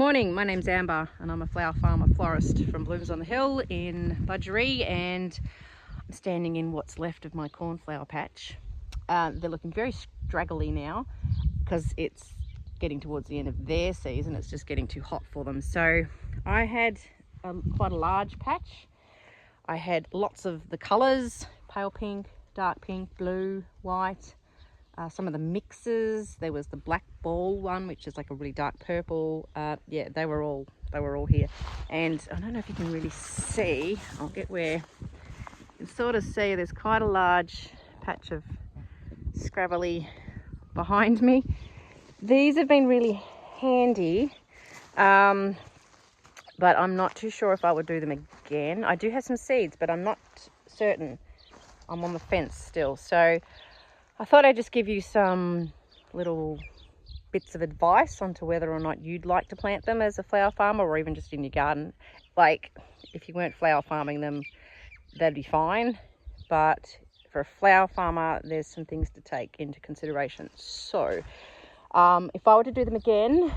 Good morning, my name's Amber and I'm a flower farmer florist from Blooms on the Hill in Budgeree, and I'm standing in what's left of my cornflower patch. They're looking very straggly now because it's getting towards the end of their season. It's just getting too hot for them. So I had quite a large patch. I had lots of the colours: pale pink, dark pink, blue, white. Some of the mixes. There was the black ball one, which is like a really dark purple. Yeah, they were all here. And I don't know if you can really see. I'll get where you can sort of see. There's quite a large patch of scrabbly behind me. These have been really handy, but I'm not too sure if I would do them again. I do have some seeds, but I'm not certain. I'm on the fence still. So I thought I'd just give you some little bits of advice onto whether or not you'd like to plant them as a flower farmer, or even just in your garden. Like, if you weren't flower farming them, that'd be fine. But for a flower farmer, there's some things to take into consideration. So if I were to do them again,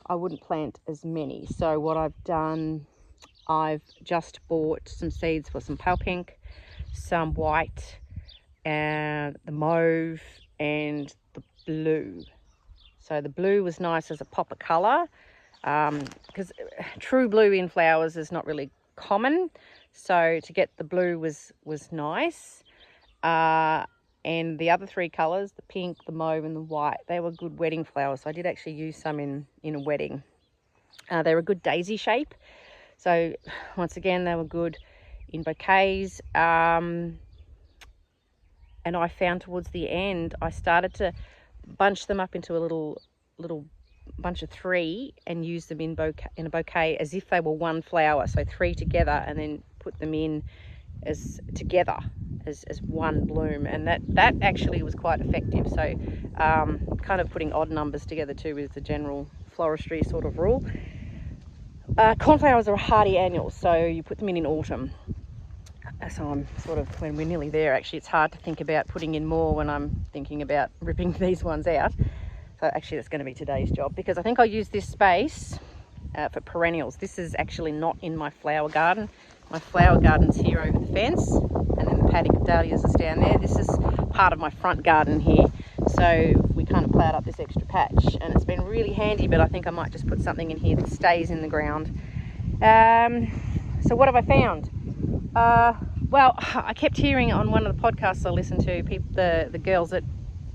I wouldn't plant as many. So what I've done, I've just bought some seeds for some pale pink, some white, and the mauve and the blue. So the blue was nice as a pop of colour, because true blue in flowers is not really common. So to get the blue was nice. And the other three colours, the pink, the mauve and the white, they were good wedding flowers. So I did actually use some in a wedding. They were a good daisy shape. So once again, they were good in bouquets. And I found towards the end, I started to bunch them up into a little bunch of three and use them in a bouquet as if they were one flower. So three together, and then put them in as together as one bloom. And that actually was quite effective. So kind of putting odd numbers together too is the general floristry sort of rule. Cornflowers are a hardy annual, so you put them in autumn. So I'm sort of, when we're nearly there, actually it's hard to think about putting in more when I'm thinking about ripping these ones out. So actually that's going to be today's job, because I think I'll use this space for perennials. This is actually not in my flower garden. My flower garden's here over the fence, and then the paddock of dahlias is down there. This is part of my front garden here. So we kind of ploughed up this extra patch, and it's been really handy, but I think I might just put something in here that stays in the ground. So what have I found? Well, I kept hearing on one of the podcasts I listened to, the girls that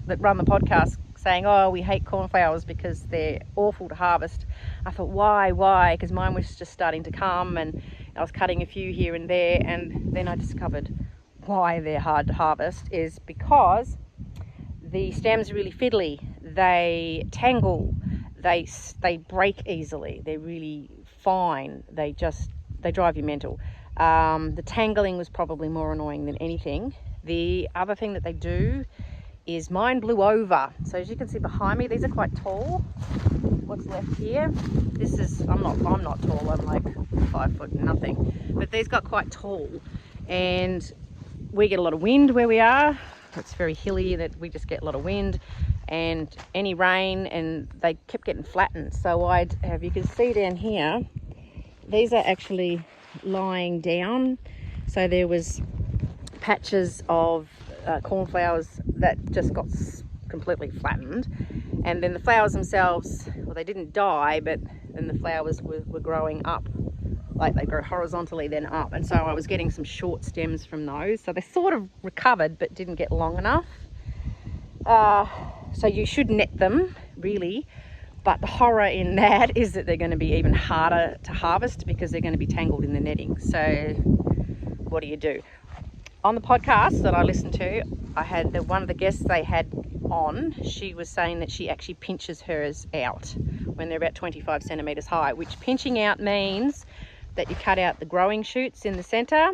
run the podcast saying, oh, we hate cornflowers because they're awful to harvest. I thought, why? Because mine was just starting to come, and I was cutting a few here and there, and then I discovered why they're hard to harvest is because the stems are really fiddly. They tangle, they break easily, they're really fine, they drive you mental. The tangling was probably more annoying than anything. The other thing that they do is mine blew over. So as you can see behind me, these are quite tall. What's left here? This is, I'm not tall, I'm like 5 foot nothing. But these got quite tall, and we get a lot of wind where we are. It's very hilly, that we just get a lot of wind and any rain, and they kept getting flattened. So I'd have, you can see down here, these are actually lying down. So there was patches of cornflowers that just got completely flattened, and then the flowers themselves, well, they didn't die, but then the flowers were growing up, like they grow horizontally then up, and so I was getting some short stems from those. So they sort of recovered but didn't get long enough. So you should net them, really. But the horror in that is that they're going to be even harder to harvest because they're going to be tangled in the netting. So what do? On the podcast that I listened to, I had one of the guests they had on, she was saying that she actually pinches hers out when they're about 25 centimetres high, which pinching out means that you cut out the growing shoots in the centre,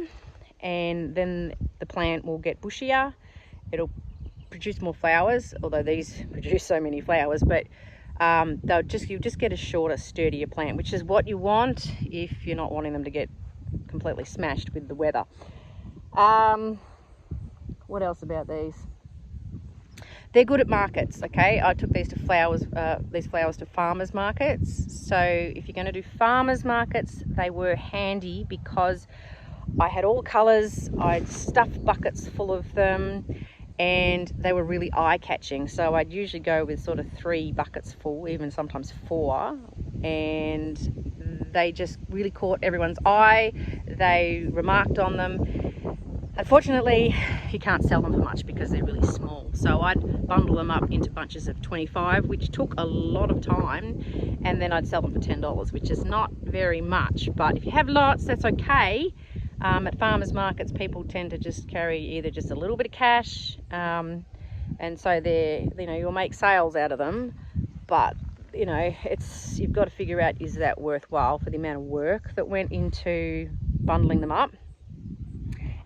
and then the plant will get bushier. It'll produce more flowers, although these produce so many flowers, but you'll just get a shorter, sturdier plant, which is what you want if you're not wanting them to get completely smashed with the weather. What else about these? they're good at markets. Okay, I took these flowers to farmers markets. So if you're going to do farmers markets, they were handy because I had all colours. I'd stuffed buckets full of them, and they were really eye-catching. So I'd usually go with sort of 3 buckets full, even sometimes 4, and they just really caught everyone's eye. They remarked on them. Unfortunately, you can't sell them for much because they're really small. So I'd bundle them up into bunches of 25, which took a lot of time, and then I'd sell them for $10, which is not very much. But if you have lots, that's okay. At farmers markets, people tend to just carry either just a little bit of cash, and so you'll make sales out of them. But you've got to figure out, is that worthwhile for the amount of work that went into bundling them up?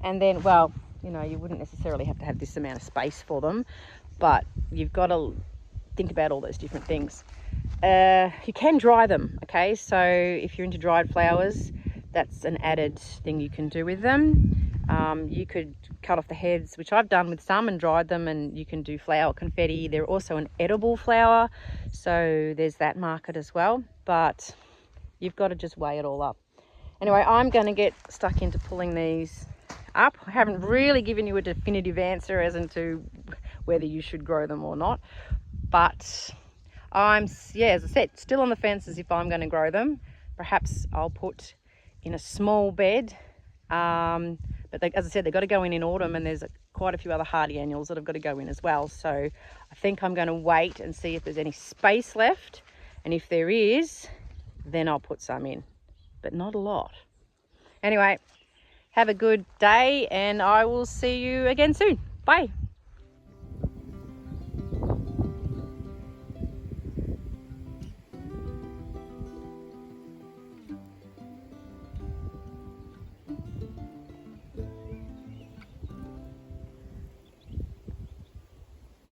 And then, well, you wouldn't necessarily have to have this amount of space for them, but you've got to think about all those different things. You can dry them, okay? So if you're into dried flowers, that's an added thing you can do with them. You could cut off the heads, which I've done with some, and dried them, and you can do flower confetti. They're also an edible flower, so there's that market as well, but you've got to just weigh it all up. Anyway, I'm going to get stuck into pulling these up. I haven't really given you a definitive answer as into whether you should grow them or not, but as I said, still on the fence as if I'm going to grow them. Perhaps I'll put in a small bed, but as I said, they've got to go in autumn, and there's quite a few other hardy annuals that have got to go in as well. So I think I'm going to wait and see if there's any space left, and if there is, then I'll put some in, but not a lot. Anyway, have a good day, and I will see you again soon. Bye.